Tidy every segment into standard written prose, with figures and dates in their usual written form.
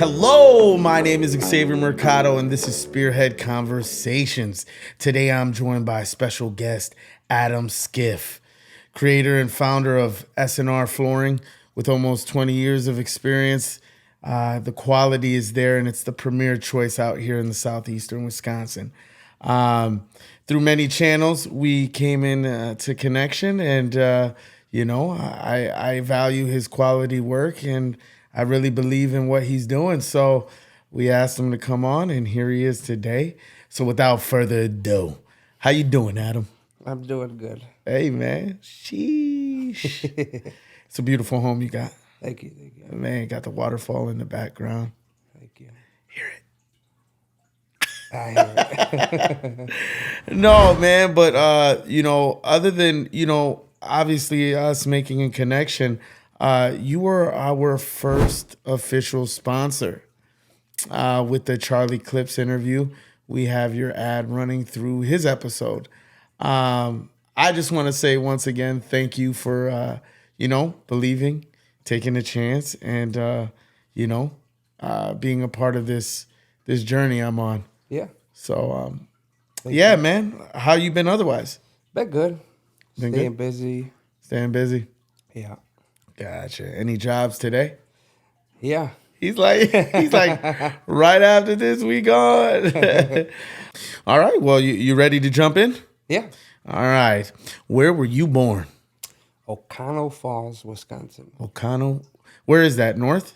Hello, my name is Xavier Mercado, and this is Spearhead Conversations. Today I'm joined by special guest Adam Skiff, creator and founder of S&R Flooring with almost 20 years of experience. The quality is there, and it's the premier choice out here in the southeastern Wisconsin. Through many channels, we came in to connection, and I value his quality work, and I really believe in what he's doing. So we asked him to come on, and here he is today. So without further ado, how you doing, Adam? I'm doing good. Hey, man. Sheesh. It's a beautiful home you got. Thank you. Man, got the waterfall in the background. Thank you. Hear it. I hear it. No, man, but other than, obviously us making a connection, you were our first official sponsor with the Charlie Clips interview. We have your ad running through his episode. I just want to say once again, thank you for, believing, taking a chance, and, being a part of this journey I'm on. Yeah. So, yeah, man. How you been otherwise? Been good. Been Staying good? busy. Staying busy? Yeah. Gotcha. Any jobs today? Yeah. He's like, right after this, we gone. All right. Well, you ready to jump in? Yeah. All right. Where were you born? O'Connell Falls, Wisconsin. O'Connell. Where is that? North?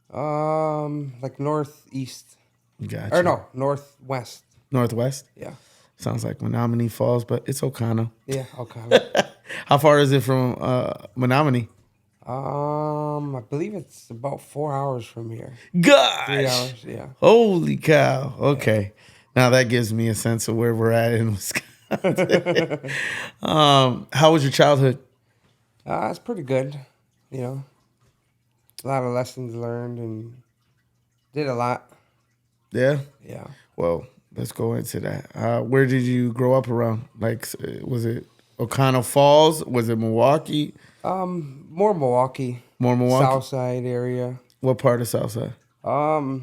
Like northeast. Gotcha. Or no, northwest. Northwest? Yeah. Sounds like Menominee Falls, but it's O'Connell. Yeah, O'Connell. How far is it from Menominee? I believe it's about 4 hours from here. Gosh. 3 hours, yeah. Holy cow. Okay. Now that gives me a sense of where we're at in Wisconsin. How was your childhood? It's pretty good, A lot of lessons learned and did a lot. Yeah? Yeah. Well, let's go into that. Where did you grow up around? Like, was it O'Connell Falls? Was it Milwaukee? More Milwaukee. More Milwaukee? South Side area. What part of South Side? All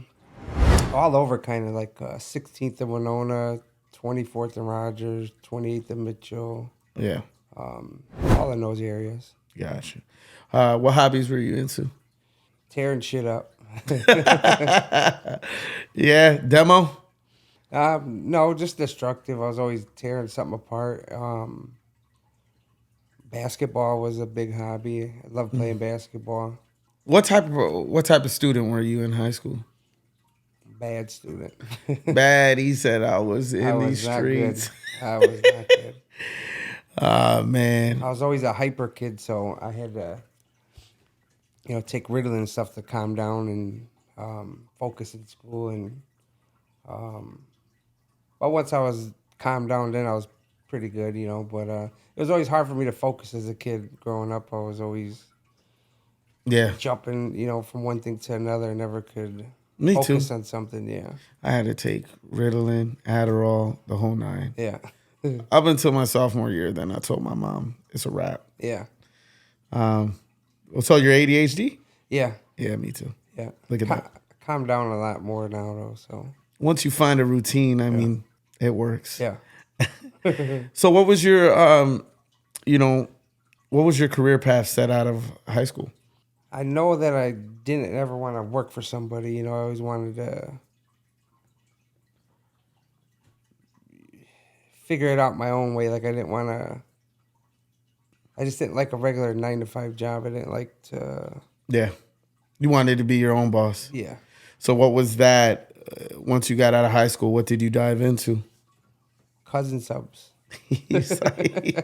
over, kind of like 16th and Winona, 24th and Rogers, 28th and Mitchell. Yeah. All in those areas. Gotcha. What hobbies were you into? Tearing shit up. Yeah, demo? No, just destructive. I was always tearing something apart. Basketball was a big hobby. I loved playing basketball. What type of student were you in high school? Bad student. Bad. He said I was in I was these not streets. good. I was not good. Man. I was always a hyper kid, so I had to, take Ritalin and stuff to calm down and focus in school. And but once I was calmed down, then I was pretty good, But it was always hard for me to focus as a kid growing up. I was always jumping, from one thing to another. I never could focus on something. Yeah. I had to take Ritalin, Adderall, the whole nine. Yeah. Up until my sophomore year, then I told my mom it's a wrap. Yeah. So you're ADHD? Yeah. Yeah, me too. Yeah. Look at that. Calm down a lot more now, though. So once you find a routine, I mean, it works. Yeah. So what was your, what was your career path set out of high school? I know that I didn't ever want to work for somebody. I always wanted to figure it out my own way. Like I just didn't like a regular 9-to-5 job. I didn't like to. Yeah. You wanted to be your own boss. Yeah. So what was that, once you got out of high school, what did you dive into? Cousin subs. he's like,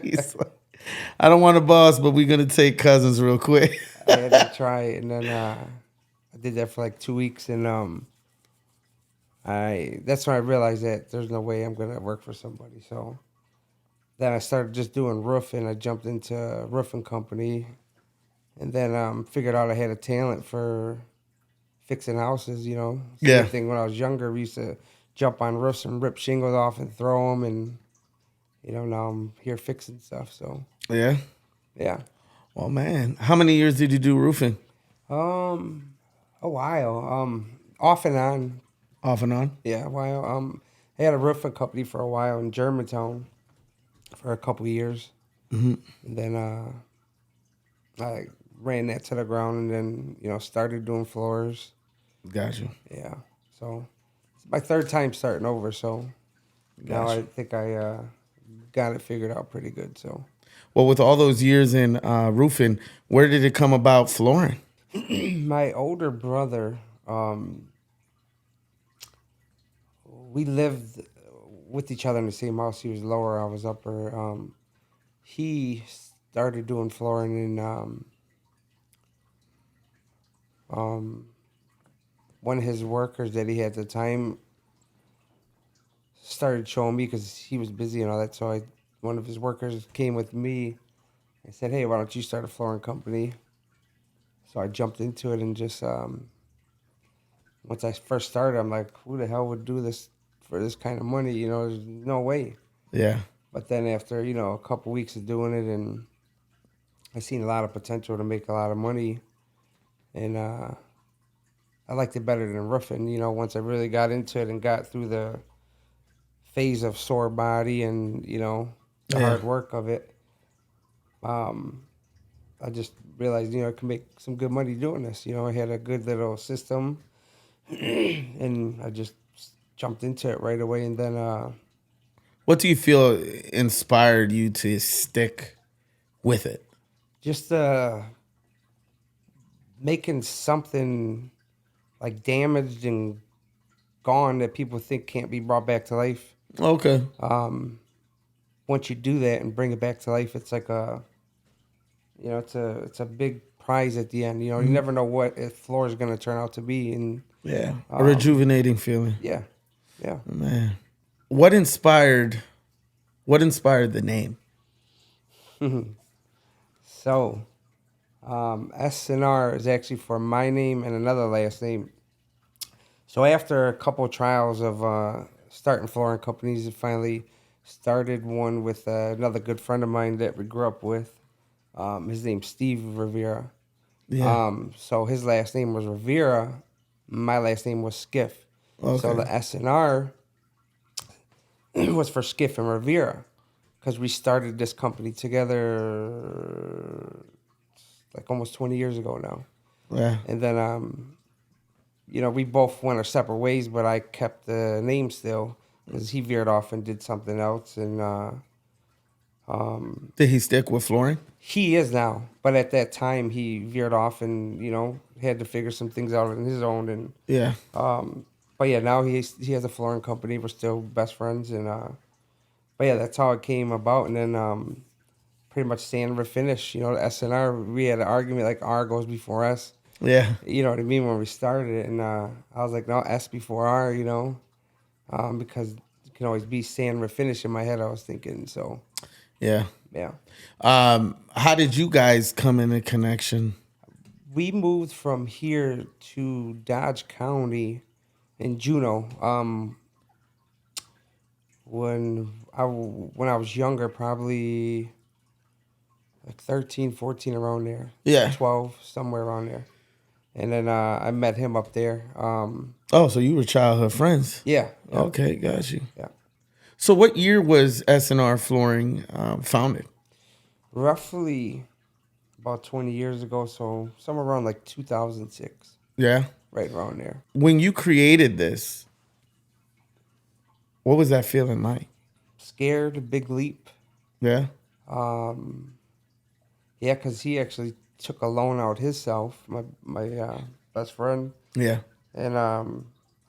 I don't want a boss, but we're going to take cousins real quick. I had to try it, and then I did that for like 2 weeks, and that's when I realized that there's no way I'm going to work for somebody. So then I started just doing roofing. I jumped into a roofing company, and then figured out I had a talent for fixing houses, Same thing when I was younger. We used to jump on roofs and rip shingles off and throw them, and now I'm here fixing stuff. So yeah. Well, man, how many years did you do roofing? A while. Off and on. Off and on? Yeah, a while. I had a roofing company for a while in Germantown for a couple of years, Mm-hmm. and then I ran that to the ground, and then started doing floors. Gotcha. Yeah, so it's my third time starting over. So now I Gotcha. think I got it figured out pretty good. So Well, with all those years in roofing, where did it come about flooring? my older brother, we lived with each other in the same house. He was lower, I was upper. He started doing flooring in um, one of his workers that he had at the time started showing me because he was busy and all that. So one of his workers came with me and said, "Hey, why don't you start a flooring company?" So I jumped into it and just once I first started, I'm like, "Who the hell would do this for this kind of money?" There's no way. Yeah. But then after a couple weeks of doing it, and I seen a lot of potential to make a lot of money, and I liked it better than roofing. Once I really got into it and got through the phase of sore body and the Yeah. hard work of it, um, I just realized I could make some good money doing this. I had a good little system, and I just jumped into it right away. And then What do you feel inspired you to stick with it? just making something like damaged and gone that people think can't be brought back to life. Okay. Once you do that and bring it back to life, it's like it's a big prize at the end. You never know what a floor is going to turn out to be, and Yeah. A rejuvenating feeling. yeah, yeah. Man. What inspired the name? So, SNR is actually for my name and another last name. So after a couple of trials of starting flooring companies, I finally started one with another good friend of mine that we grew up with. His name's Steve Rivera. Yeah. So his last name was Rivera. My last name was Skiff. So Okay. the SNR was for Skiff and Rivera because we started this company together like almost 20 years ago now. Yeah. And then, we both went our separate ways, but I kept the name still because he veered off and did something else. And Did he stick with flooring? he is now, but at that time he veered off and had to figure some things out on his own. And Yeah. but yeah, now he has a flooring company. We're still best friends, and but yeah, that's how it came about. And then pretty much sand refinish. The SNR, we had an argument like R goes before S. Yeah. You know what I mean, when we started it, and I was like, no, S before R. Because it can always be sand refinish in my head. I was thinking so. Yeah. Yeah. How did you guys come into connection? We moved from here to Dodge County in Juneau. When I was younger, probably like 13, 14, around there. Yeah. 12, somewhere around there. And then I met him up there. Oh, so you were childhood friends. Yeah. Okay, got you. Yeah. So what year was S&R Flooring founded? Roughly about 20 years ago, so somewhere around like 2006, Yeah. right around there. When you created this, what was that feeling like? Scared, a big leap. Yeah. Yeah, because he actually took a loan out himself, my best friend. Yeah. And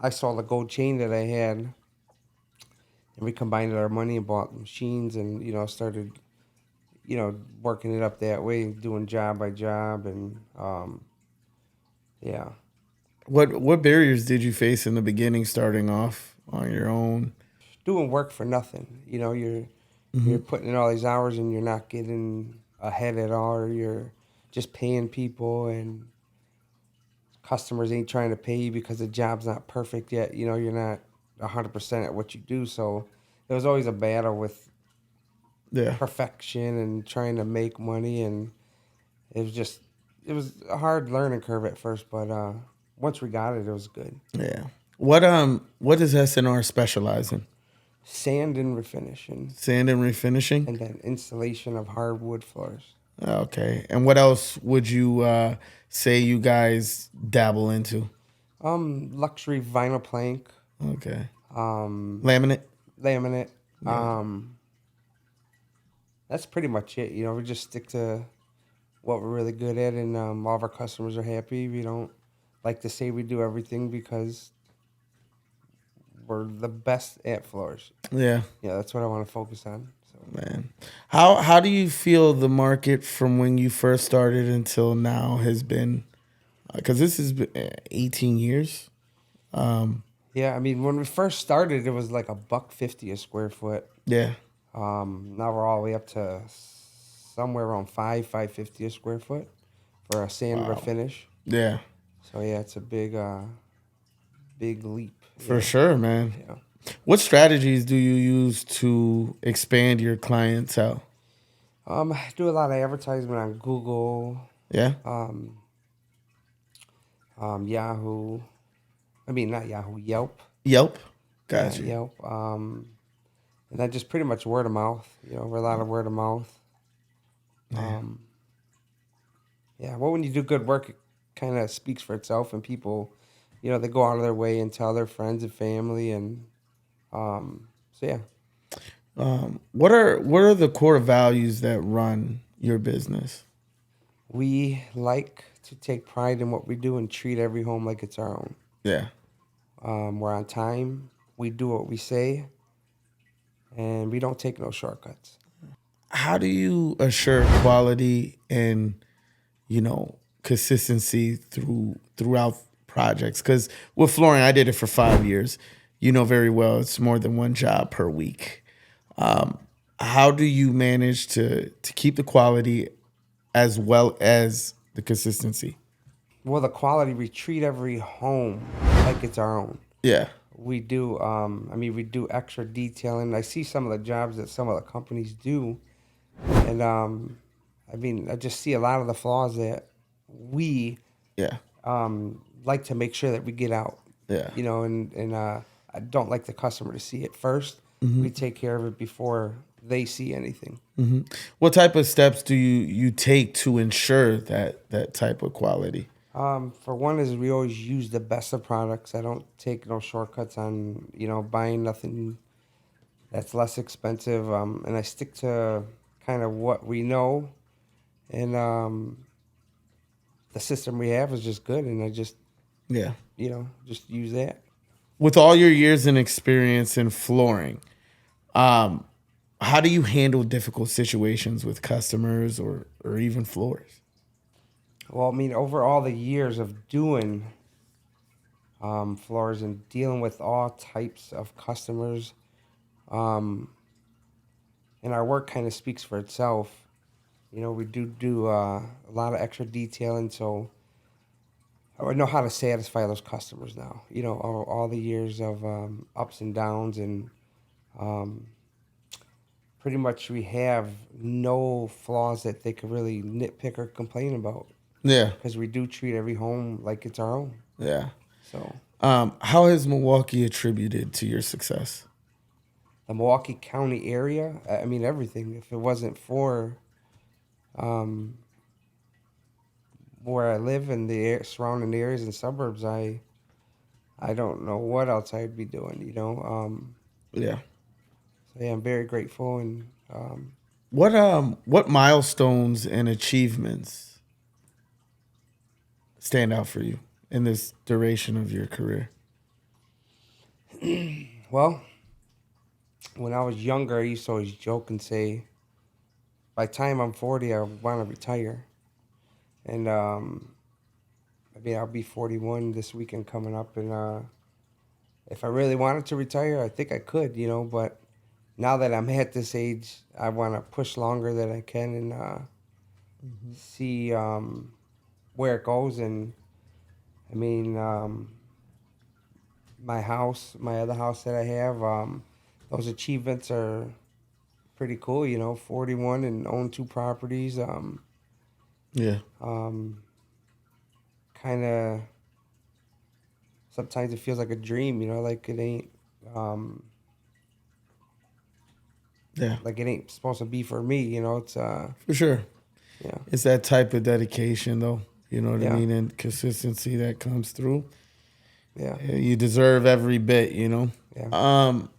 I saw the gold chain that I had, and we combined our money and bought machines and, started, working it up that way, doing job by job. And yeah, What barriers did you face in the beginning starting off on your own? doing work for nothing. You're putting in all these hours and you're not getting ahead at all, or you're just paying people and customers ain't trying to pay you because the job's not perfect yet. You're not 100% at what you do. So it was always a battle with Yeah. perfection and trying to make money. And it was a hard learning curve at first, but once we got it, it was good. Yeah. What does SNR specialize in? Sand and refinishing, Sand and refinishing? and then installation of hardwood floors. Okay. And what else would you say you guys dabble into? Luxury vinyl plank, Okay. um, Laminate? laminate. Yeah. That's pretty much it. We just stick to what we're really good at, and all of our customers are happy. We don't like to say we do everything because we're the best at floors. Yeah. Yeah, that's what I want to focus on. So, Man. How do you feel the market from when you first started until now has been? Because this has been 18 years. yeah, I mean, when we first started, it was like $1.50 a square foot. Yeah. Now we're all the way up to somewhere around 5.50 a square foot for a sand Wow. refinish. Yeah. So yeah, it's a big leap. For sure, man. Yeah. What strategies do you use to expand your clientele? I do a lot of advertisement on Google, Yeah. um, Yahoo. I mean, not Yahoo, Yelp. Yelp. Yeah, Gotcha. Yelp. And then just pretty much word of mouth. We're a lot of word of mouth. Yeah. Um, yeah. Well, when you do good work, it kind of speaks for itself, and people, they go out of their way and tell their friends and family, and so yeah. What are the core values that run your business? We like to take pride in what we do and treat every home like it's our own. Yeah. We're on time. We do what we say, and we don't take no shortcuts. How do you assure quality and consistency throughout projects? Because with flooring, I did it for 5 years. You know very well it's more than one job per week. How do you manage to keep the quality as well as the consistency? Well, the quality, we treat every home like it's our own. Yeah. We do, we do extra detailing. I see some of the jobs that some of the companies do, and I just see a lot of the flaws that we Yeah. like to make sure that we get out. Yeah. And I don't like the customer to see it first. We take care of it before they see anything. What type of steps do you take to ensure that type of quality? For one is we always use the best of products. I don't take no shortcuts on, buying nothing that's less expensive. And I stick to kind of what we know. And the system we have is just good. And I just, Yeah. just use that. With all your years in experience in flooring, how do you handle difficult situations with customers or even floors? Well, over all the years of doing floors and dealing with all types of customers, and our work kind of speaks for itself. We do a lot of extra detailing, so I know how to satisfy those customers now. All the years of ups and downs, and um, pretty much we have no flaws that they could really nitpick or complain about Yeah. because we do treat every home like it's our own. Yeah. So How has Milwaukee attributed to your success? the Milwaukee County area, everything. If it wasn't for um, where I live in the surrounding areas and suburbs, I don't know what else I'd be doing. Yeah. So yeah, I'm very grateful, and What milestones and achievements stand out for you in this duration of your career? well, when I was younger, I used to always joke and say, by the time I'm 40, I want to retire. And I'll be 41 this weekend coming up, and if I really wanted to retire, I think I could, but now that I'm at this age, I want to push longer than I can, and see where it goes. And I mean, my other house that I have, those achievements are pretty cool. 41 and own two properties. Yeah. Kind of sometimes it feels like a dream, like it ain't, Yeah, like it ain't supposed to be for me, it's, for sure. yeah, It's that type of dedication, though. You know what I yeah, mean? And consistency that comes through. yeah, You deserve every bit, you know? yeah. Um,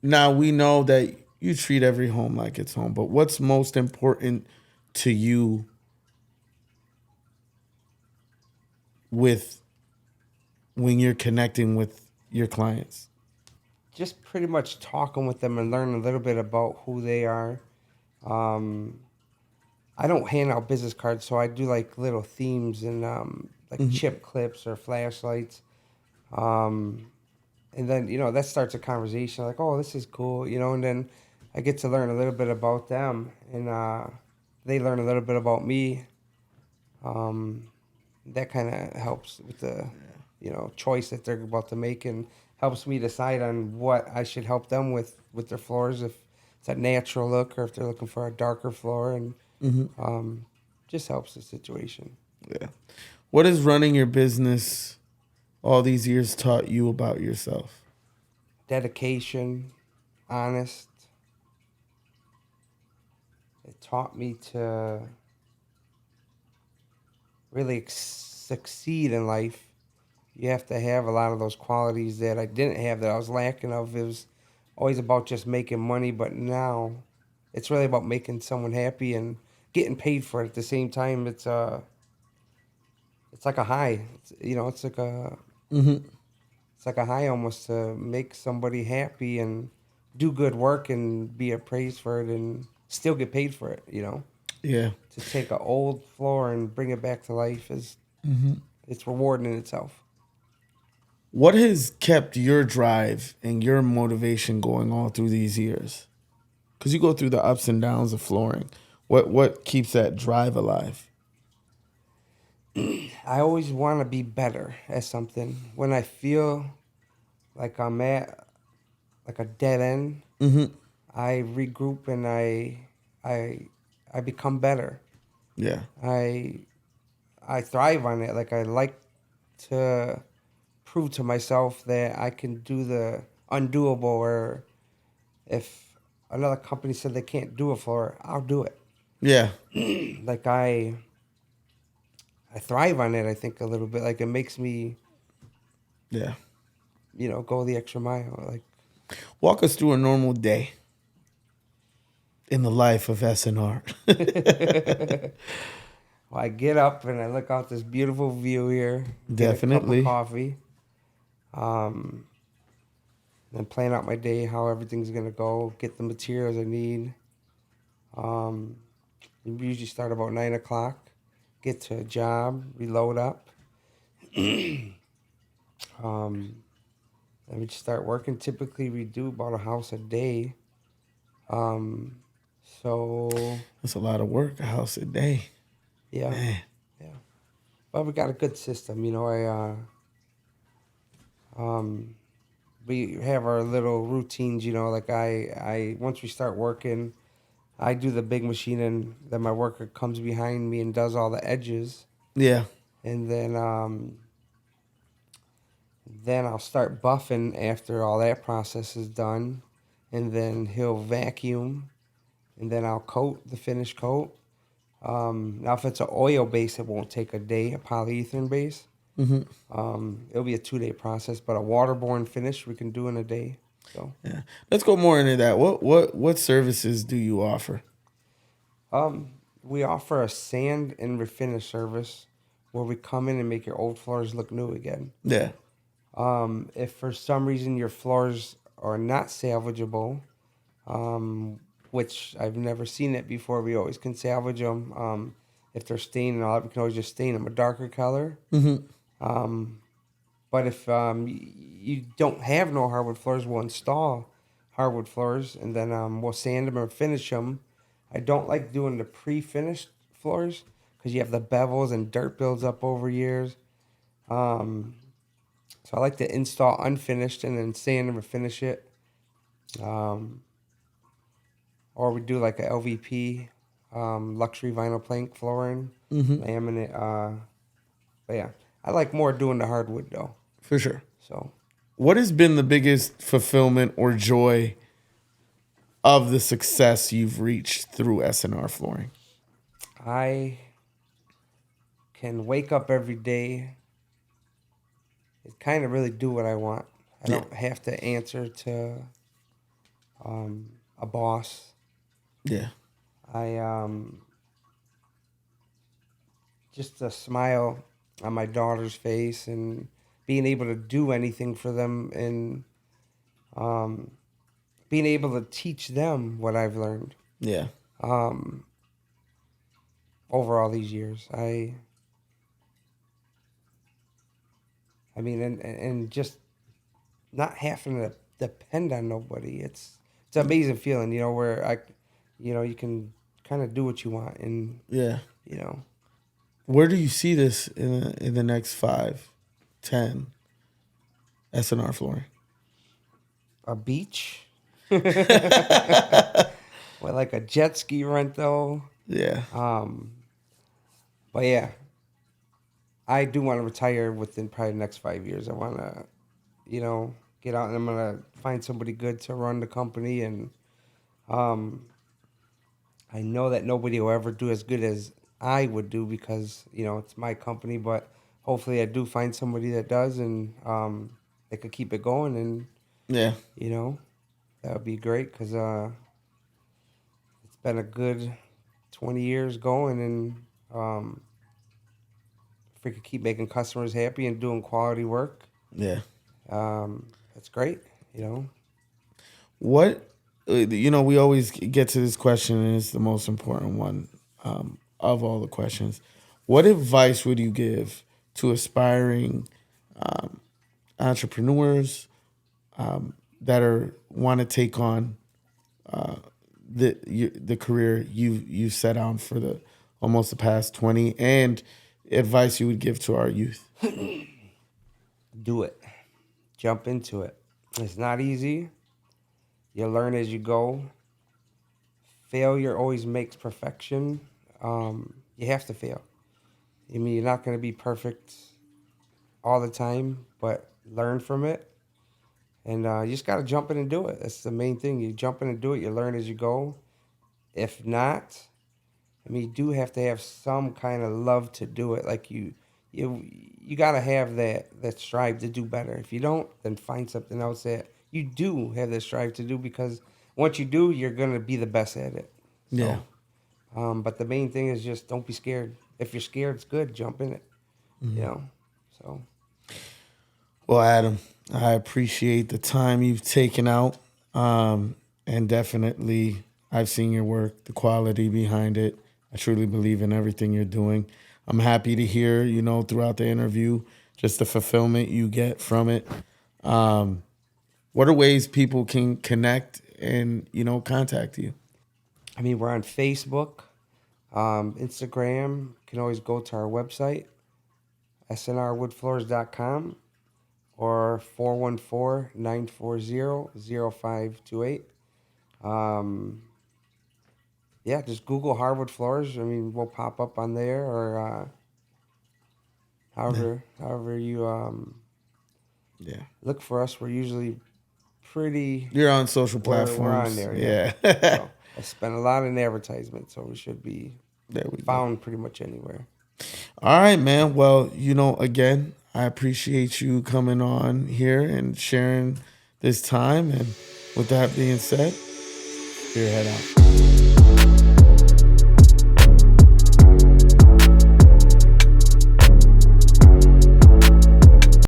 Now we know that you treat every home like it's home, but what's most important to you with when you're connecting with your clients? Just pretty much talking with them and learning a little bit about who they are. Um, I don't hand out business cards, so I do like little themes and like Hmm. chip clips or flashlights. Um, and then that starts a conversation like, oh, this is cool, and then I get to learn a little bit about them, and they learn a little bit about me. Um, that kind of helps with the choice that they're about to make, and helps me decide on what I should help them with their floors, if it's a natural look or if they're looking for a darker floor, and Hmm. um, just helps the situation. Yeah. What has running your business all these years taught you about yourself? Dedication, honest. It taught me to really succeed in life. You have to have a lot of those qualities that I didn't have, that I was lacking of. It was always about just making money, but now it's really about making someone happy and getting paid for it at the same time. It's like a high. Hmm. It's like a high almost, to make somebody happy and do good work and be appraised for it and still get paid for it. Yeah. To take an old floor and bring it back to life is Hmm. it's rewarding in itself. What has kept your drive and your motivation going all through these years? Because you go through the ups and downs of flooring. What keeps that drive alive? I always want to be better at something. When I feel like I'm at like a dead end, Hmm. I regroup and I I become better. Yeah. I I thrive on it. Like, I like to prove to myself that I can do the undoable, or if another company said they can't do it for, I'll do it. Yeah. Like, I thrive on it, I think, a little bit. Like, it makes me, Yeah. go the extra mile. Like, Walk us through a normal day in the life of SNR. well, I get up and I look out this beautiful view here, get a cup of Definitely. coffee, um, then plan out my day, how everything's gonna go, get the materials I need. Um, we usually start about 9 o'clock, get to a job, reload up, um, and we just start working. Typically, we do about a house a day. Um, so That's a lot of work, a house a day. yeah, Man. yeah. But we got a good system, um, we have our little routines, like I once we start working, I do the big machine, and then my worker comes behind me and does all the edges, Yeah. and then I'll start buffing after all that process is done, and then he'll vacuum, and then I'll coat the finish coat. Now if it's an oil base, it won't take a day. A polyethylene base, Hmm. it'll be a 2-day process, but a waterborne finish we can do in a day. So. Yeah. Let's go more into that. What services do you offer? We offer a sand and refinish service where we come in and make your old floors look new again. Yeah. If for some reason your floors are not salvageable, which I've never seen it before, we always can salvage them. If they're stained and all that, we can always just stain them a darker color. Hmm. Um, but if you don't have no hardwood floors, we'll install hardwood floors, and then we'll sand them or finish them. I don't like doing the pre-finished floors because you have the bevels and dirt builds up over years. Um, so I like to install unfinished and then sand them or finish it. Um, or we do like a LVP, luxury vinyl plank flooring, Hmm. laminate. But yeah, I like more doing the hardwood though. For sure. So What has been the biggest fulfillment or joy of the success you've reached through S&R Flooring? I can wake up every day and kind of really do what I want. I Yeah. don't have to answer to a boss. Yeah. I just a smile on my daughter's face and being able to do anything for them and um, being able to teach them what I've learned Yeah. over all these years. I mean, and just not having to depend on nobody. It's an amazing feeling, you know, where you can kind of do what you want, and Yeah. you know, Where do you see this in the next 5, 10 S&R Flooring? a beach with like a jet ski rental. Yeah. But yeah, I do want to retire within probably the next 5 years. I want to, get out and I'm gonna find somebody good to run the company, and I know that nobody will ever do as good as I would do because it's my company. But hopefully, I do find somebody that does, and they could keep it going, and Yeah. that would be great because it's been a good 20 years going, and if we could keep making customers happy and doing quality work, Yeah. that's great. You know, What, we always get to this question, and it's the most important one of all the questions. What advice would you give to aspiring entrepreneurs that want to take on the career you set out for the almost the past 20, and advice you would give to our youth? do it, jump into it. It's not easy. You learn as you go. Failure always makes perfection. You have to fail. I mean, you're not going to be perfect all the time, but learn from it. And you just got to jump in and do it. That's the main thing. You jump in and do it. You learn as you go. If not, I mean, you do have to have some kind of love to do it. Like you got to have that strive to do better. If you don't, then find something else that you do have that strive to do, because once you do, you're going to be the best at it. Yeah. So, but the main thing is just don't be scared. If you're scared, it's good. Jump in it. So. Well, Adam, I appreciate the time you've taken out, and definitely I've seen your work, the quality behind it. I truly believe in everything you're doing. I'm happy to hear, throughout the interview, just the fulfillment you get from it. What are ways people can connect and, contact you? I mean, we're on Facebook, Instagram. You can always go to our website, snrwoodfloors.com, or 414-940-0528. Yeah, just Google hardwood floors. I mean, we'll pop up on there, or however you Yeah. look for us. We're usually pretty. You're on social We're on platforms. there, Yeah. So I spent a lot in advertisement, so we should be There we go. found pretty much anywhere. All right, man. Well, again, I appreciate you coming on here and sharing this time. And with that being said, Spearhead out.